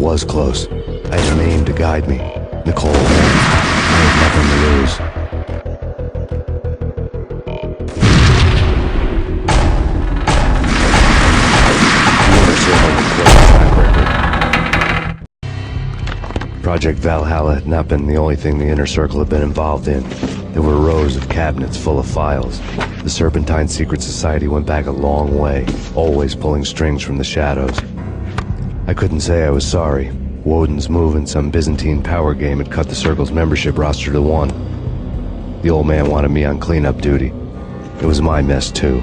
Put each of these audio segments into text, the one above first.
was close. I had a name to guide me. Nicole. I had nothing to lose. Project Valhalla had not been the only thing the Inner Circle had been involved in. There were rows of cabinets full of files. The Serpentine Secret Society went back a long way, always pulling strings from the shadows. I couldn't say I was sorry. Woden's move in some Byzantine power game had cut the Circle's membership roster to 1. The old man wanted me on cleanup duty. It was my mess, too.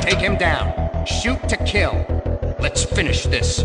Take him down. Shoot to kill. Let's finish this.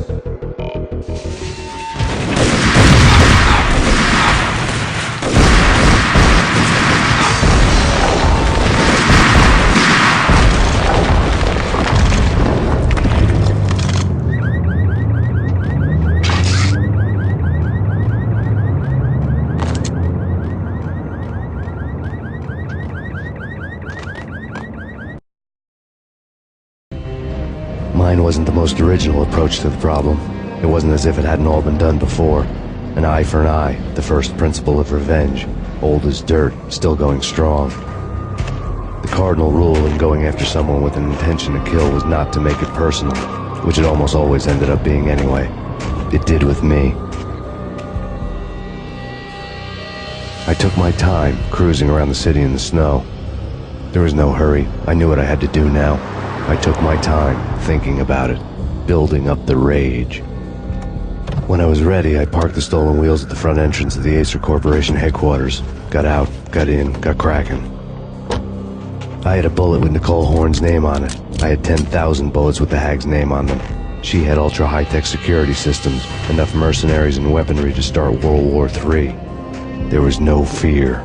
Mine wasn't the most original approach to the problem. It wasn't as if it hadn't all been done before. An eye for an eye, the first principle of revenge. old as dirt, still going strong. The cardinal rule in going after someone with an intention to kill was not to make it personal, which it almost always ended up being anyway. It did with me. I took my time, cruising around the city in the snow. There was no hurry. I knew what I had to do now. I took my time, thinking about it, building up the rage. When I was ready, I parked the stolen wheels at the front entrance of the Acer Corporation headquarters. Got out, got in, got cracking. I had a bullet with Nicole Horn's name on it. I had 10,000 bullets with the hag's name on them. She had ultra-high-tech security systems, enough mercenaries and weaponry to start World War III. There was no fear.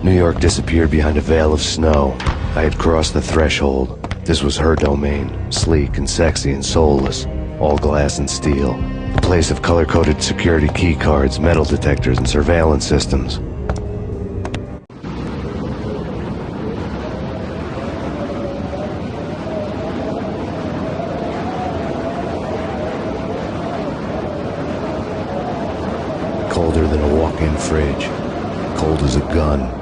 New York disappeared behind a veil of snow. I had crossed the threshold. This was her domain, sleek and sexy and soulless, all glass and steel. A place of color-coded security key cards, metal detectors, and surveillance systems. Colder than a walk-in fridge. Cold as a gun.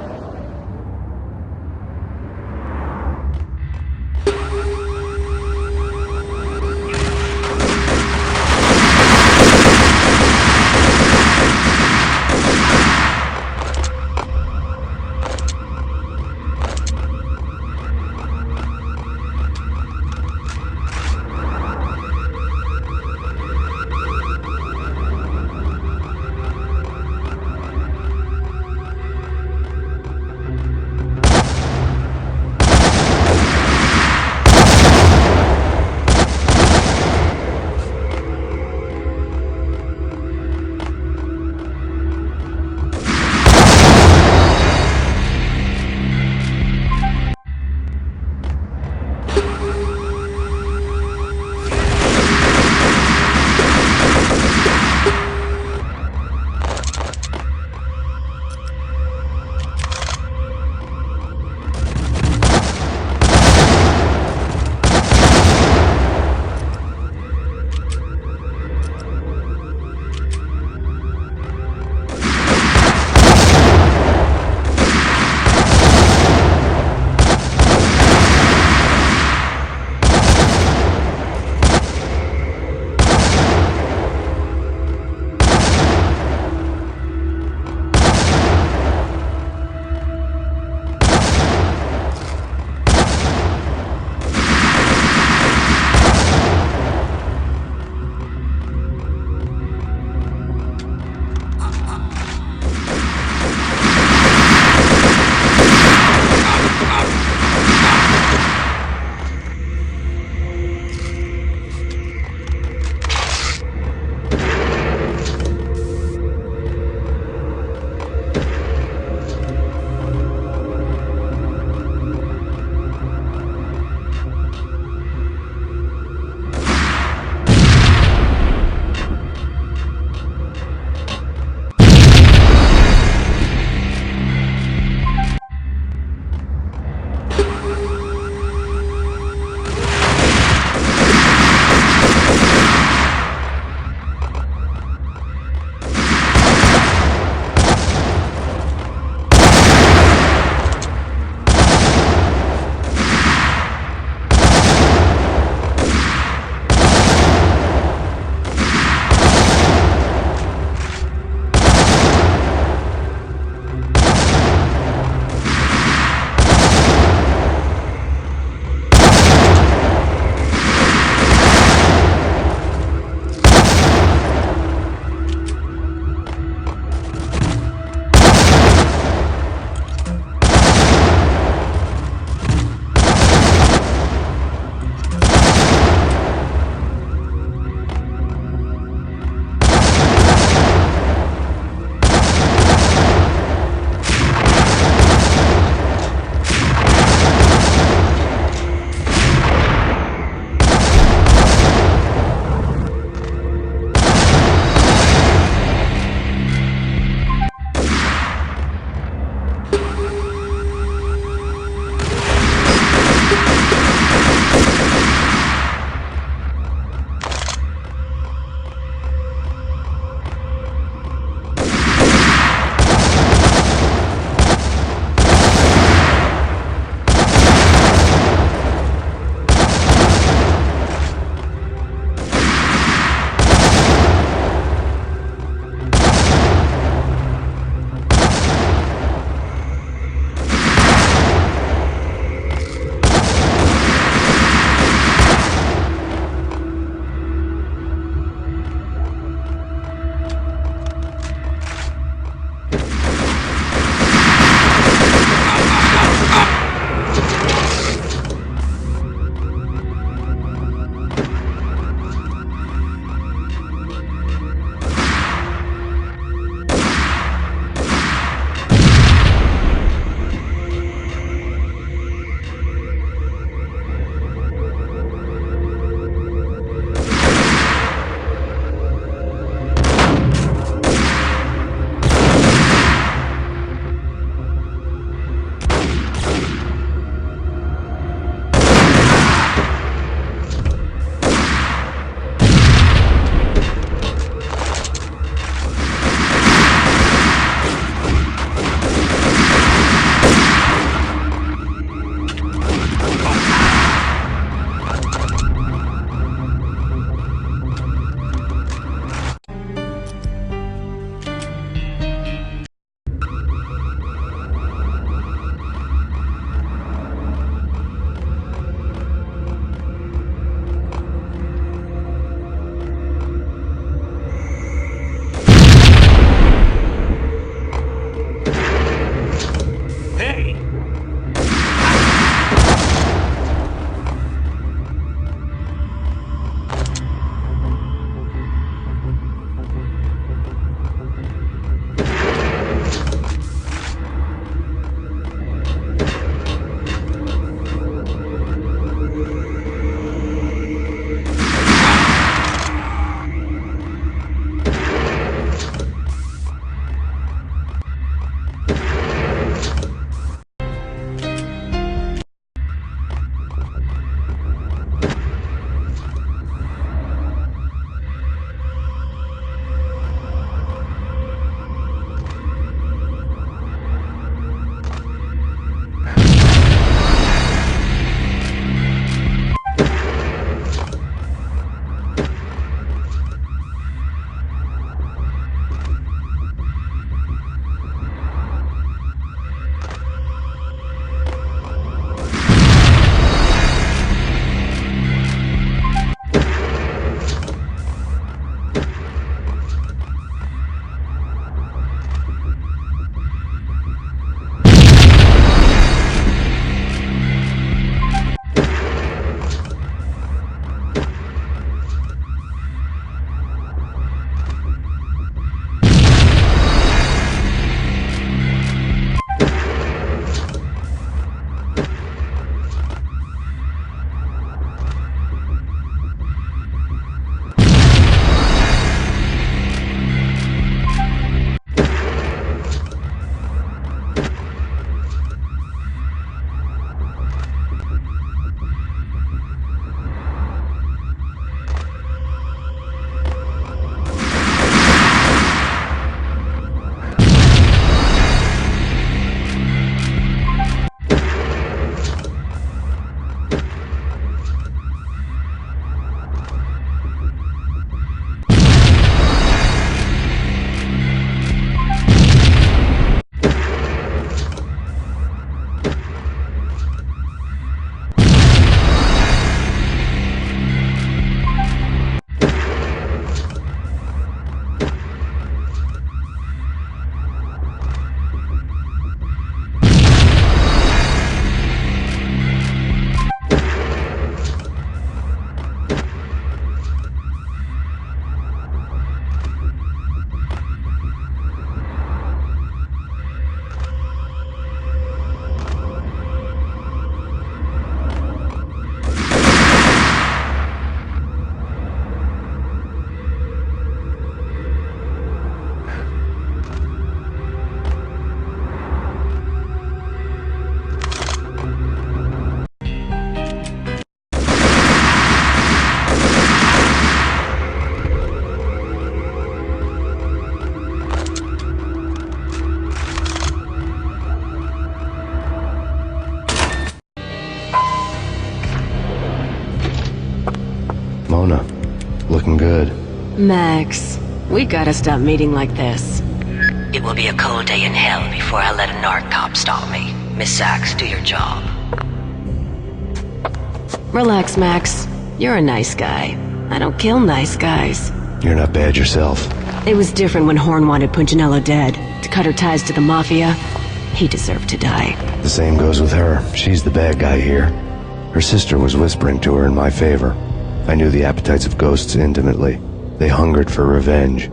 good. Max, we gotta stop meeting like this. It will be a cold day in hell before I let a narc cop stop me. Miss Sachs, do your job. Relax, Max. You're a nice guy. I don't kill nice guys. You're not bad yourself. It was different when Horn wanted Punchinello dead. To cut her ties to the Mafia, he deserved to die. The same goes with her. She's the bad guy here. Her sister was whispering to her in my favor. I knew the appetites of ghosts intimately. They hungered for revenge.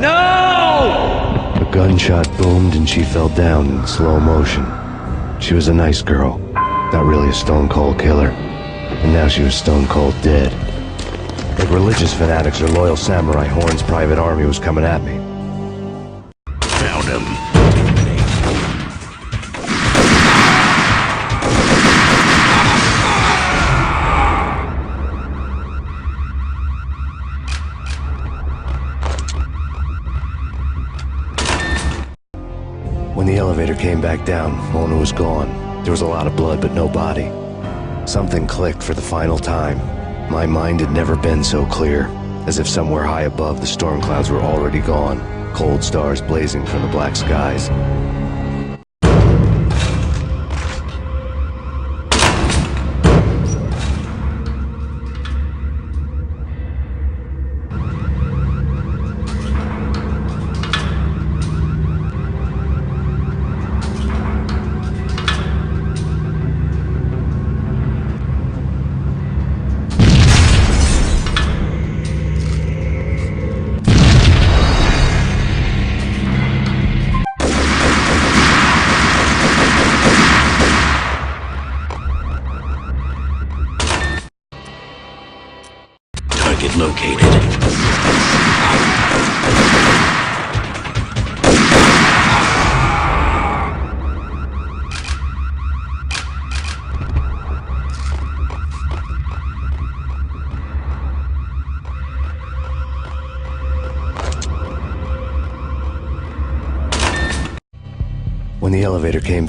No! A gunshot boomed and she fell down in slow motion. She was a nice girl, not really a stone-cold killer. And now she was stone-cold dead. Like religious fanatics or loyal samurai, Horn's private army was coming at me. Found him. When the elevator came back down, Mona was gone. There was a lot of blood, but no body. Something clicked for the final time. My mind had never been so clear, as if somewhere high above the storm clouds were already gone, cold stars blazing from the black skies. Target located. When the elevator came...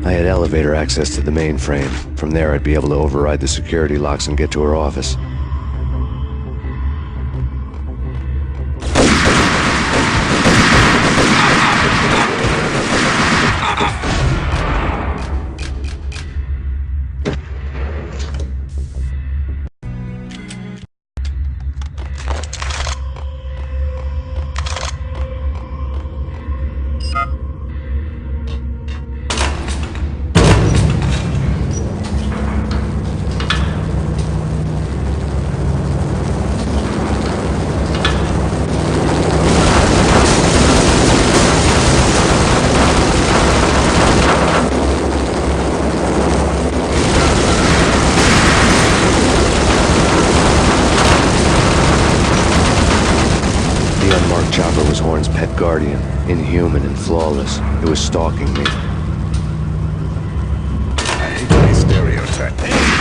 I had elevator access to the mainframe. From there, I'd be able to override the security locks and get to her office. chopper was Horn's pet guardian, inhuman and flawless. It was stalking me. I hate these stereotypes.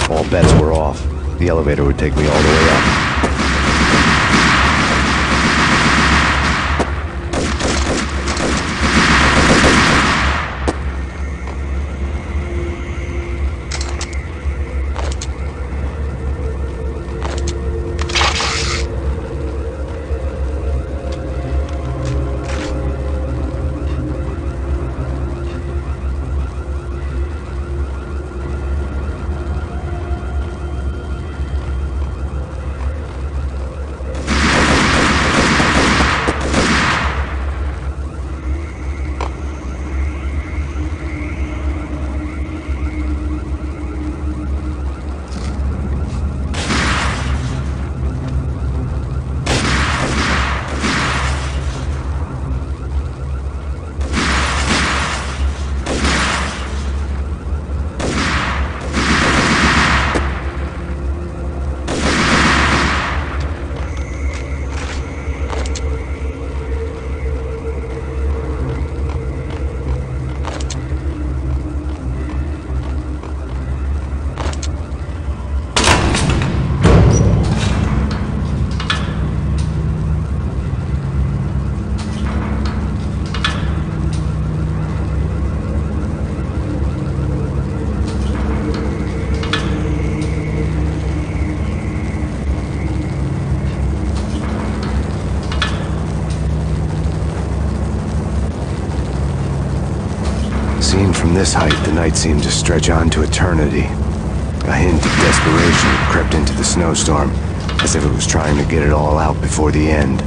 All bets were off. The elevator would take me all the way up. Seen from this height, the night seemed to stretch on to eternity. A hint of desperation crept into the snowstorm, as if it was trying to get it all out before the end.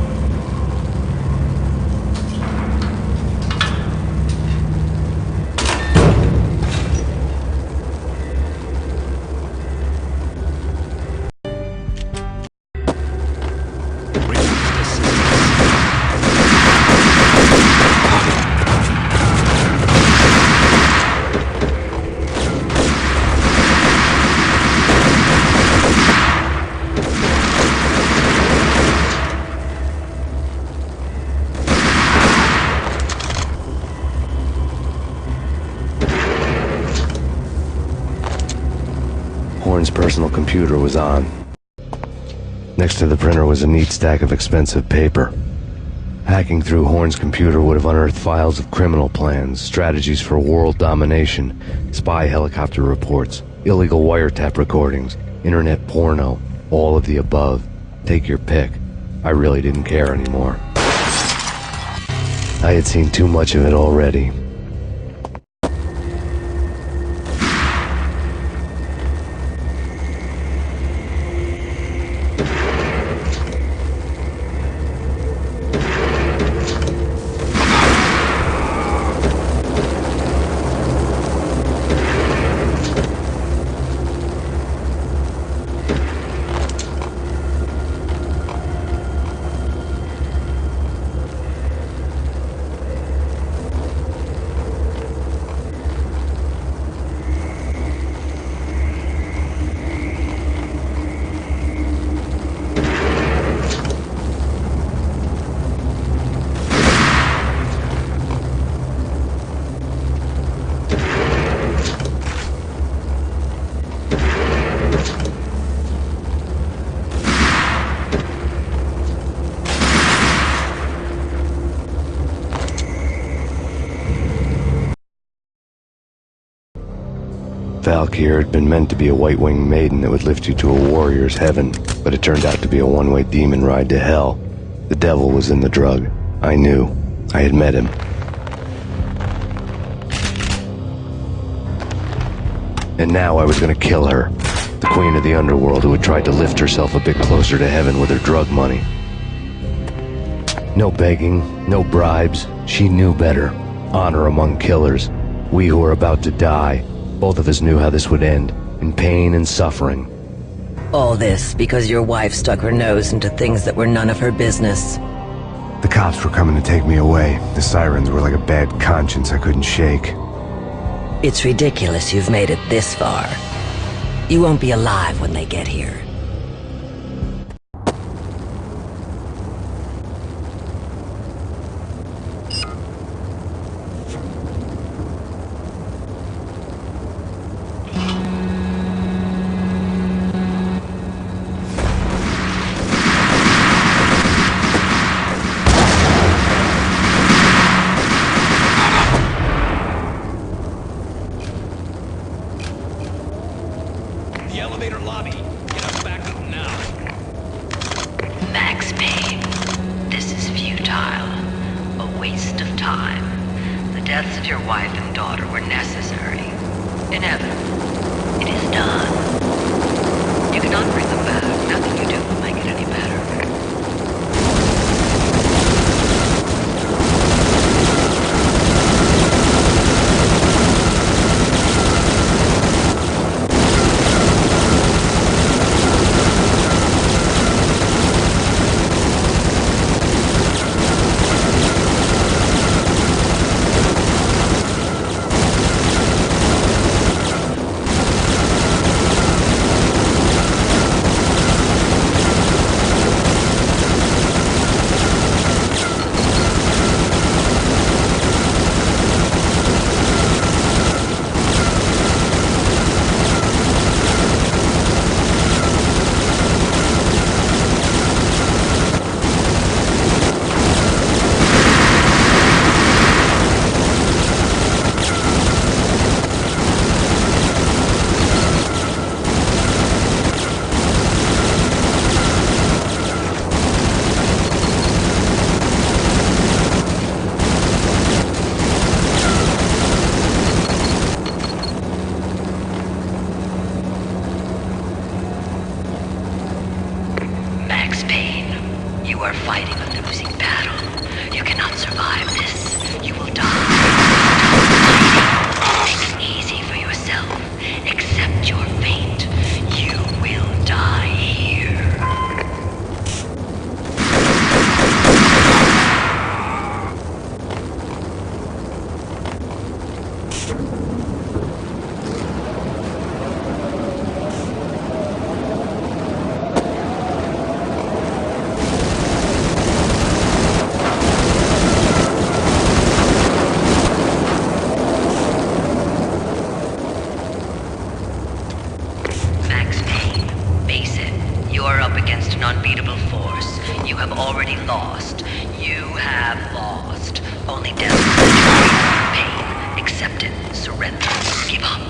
Horn's personal computer was on. Next to the printer was a neat stack of expensive paper. Hacking through Horn's computer would have unearthed files of criminal plans, strategies for world domination, spy helicopter reports, illegal wiretap recordings, internet porno, all of the above. Take your pick. I really didn't care anymore. I had seen too much of it already. Valkyr had been meant to be a white-winged maiden that would lift you to a warrior's heaven, but it turned out to be a one-way demon ride to hell. The devil was in the drug. I knew. I had met him. And now I was gonna kill her. The queen of the underworld who had tried to lift herself a bit closer to heaven with her drug money. No begging, no bribes. She knew better. Honor among killers. We who were about to die. Both of us knew how this would end. In pain and suffering. All this because your wife stuck her nose into things that were none of her business. The cops were coming to take me away. The sirens were like a bad conscience I couldn't shake. It's ridiculous you've made it this far. You won't be alive when they get here. The elevator lobby. Get us back up now. Max Payne, this is futile. A waste of time. The deaths of your wife and daughter were necessary. Inevitable. It is done. You cannot bring them back. Nothing you do will make it any better. Max Payne, you are fighting a losing battle. You cannot survive this. You will die. Make it easy for yourself. Accept your fate. You will die here. You are up against an unbeatable force. You have already lost. You have lost. Only death will pain. Accept it. Surrender. Give up.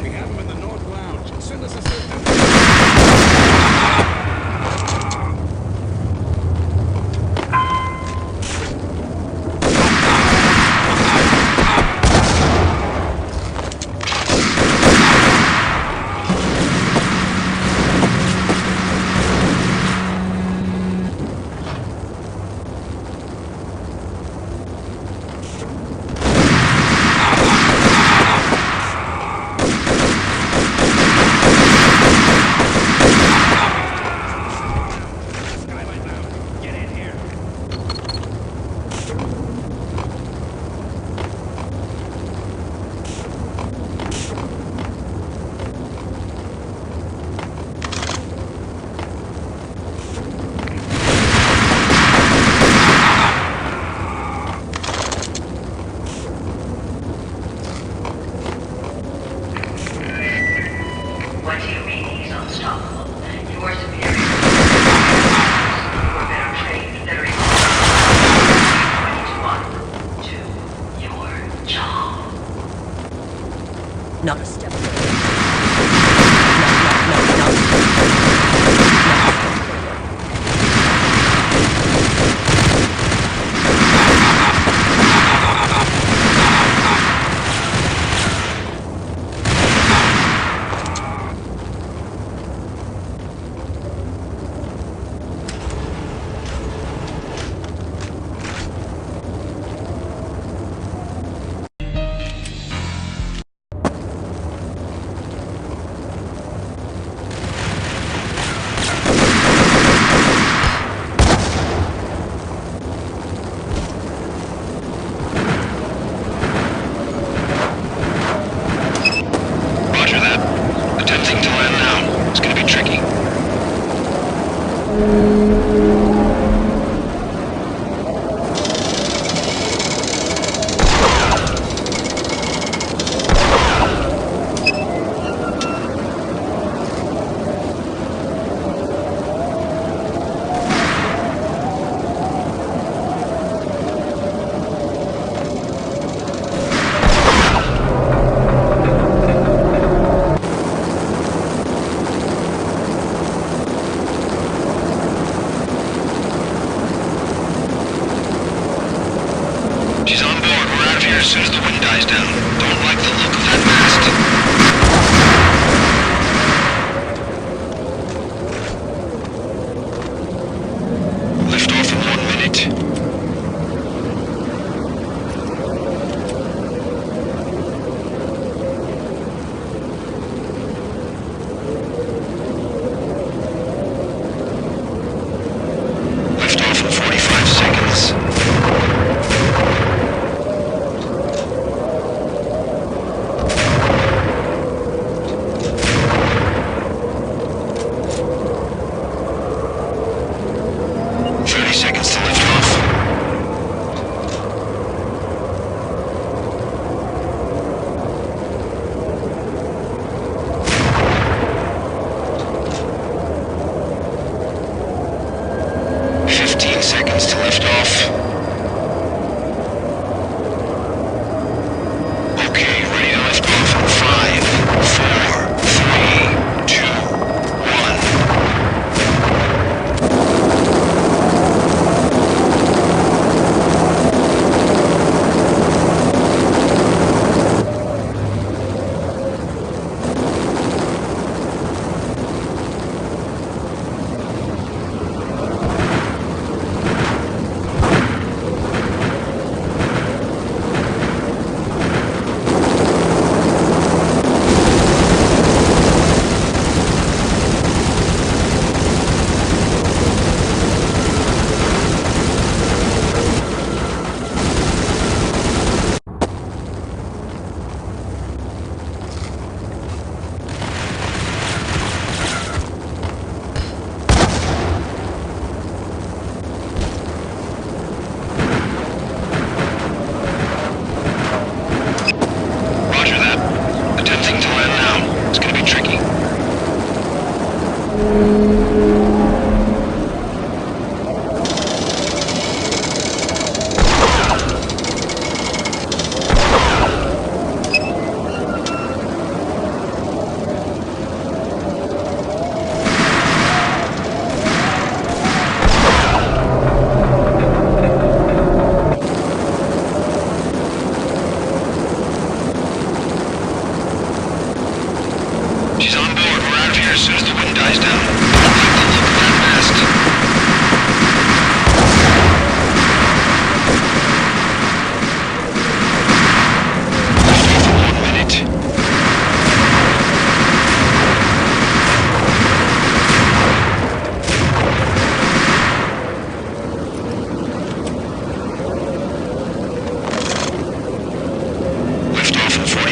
We have him in the North Lounge. Send us a signal. dies down. Don't like the look of that mast. Lift off in 1 minute. Lift off in 45 seconds. 30 seconds to lift off. Seconds to lift off. Okay, ready to lift off in 5, 4, 3, 2,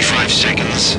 5 seconds.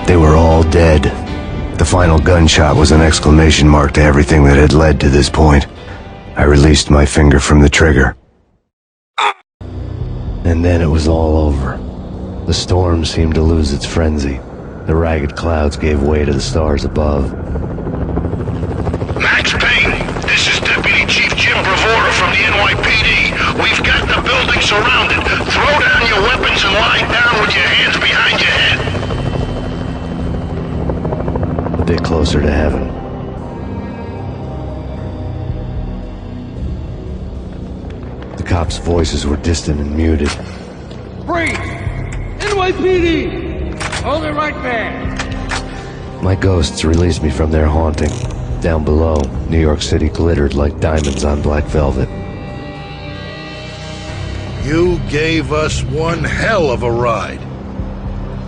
They were all dead. The final gunshot was an exclamation mark to everything that had led to this point. I released my finger from the trigger. And then it was all over. The storm seemed to lose its frenzy. The ragged clouds gave way to the stars above. Max Payne, this is Deputy Chief Jim Bravura from the NYPD. We've got the building surrounded. Throw down your weapons and lie down with your hands behind your head. A bit closer to heaven. The cops' voices were distant and muted. Freeze! NYPD! Hold it right there! My ghosts released me from their haunting. Down below, New York City glittered like diamonds on black velvet. You gave us one hell of a ride.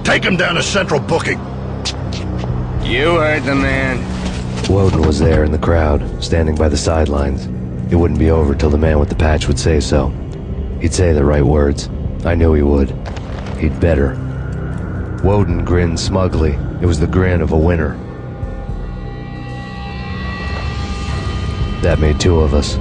Take him down to Central Booking. You heard the man. Woden was there in the crowd, standing by the sidelines. It wouldn't be over till the man with the patch would say so. He'd say the right words. I knew he would. He'd better. Woden grinned smugly. It was the grin of a winner. That made two of us.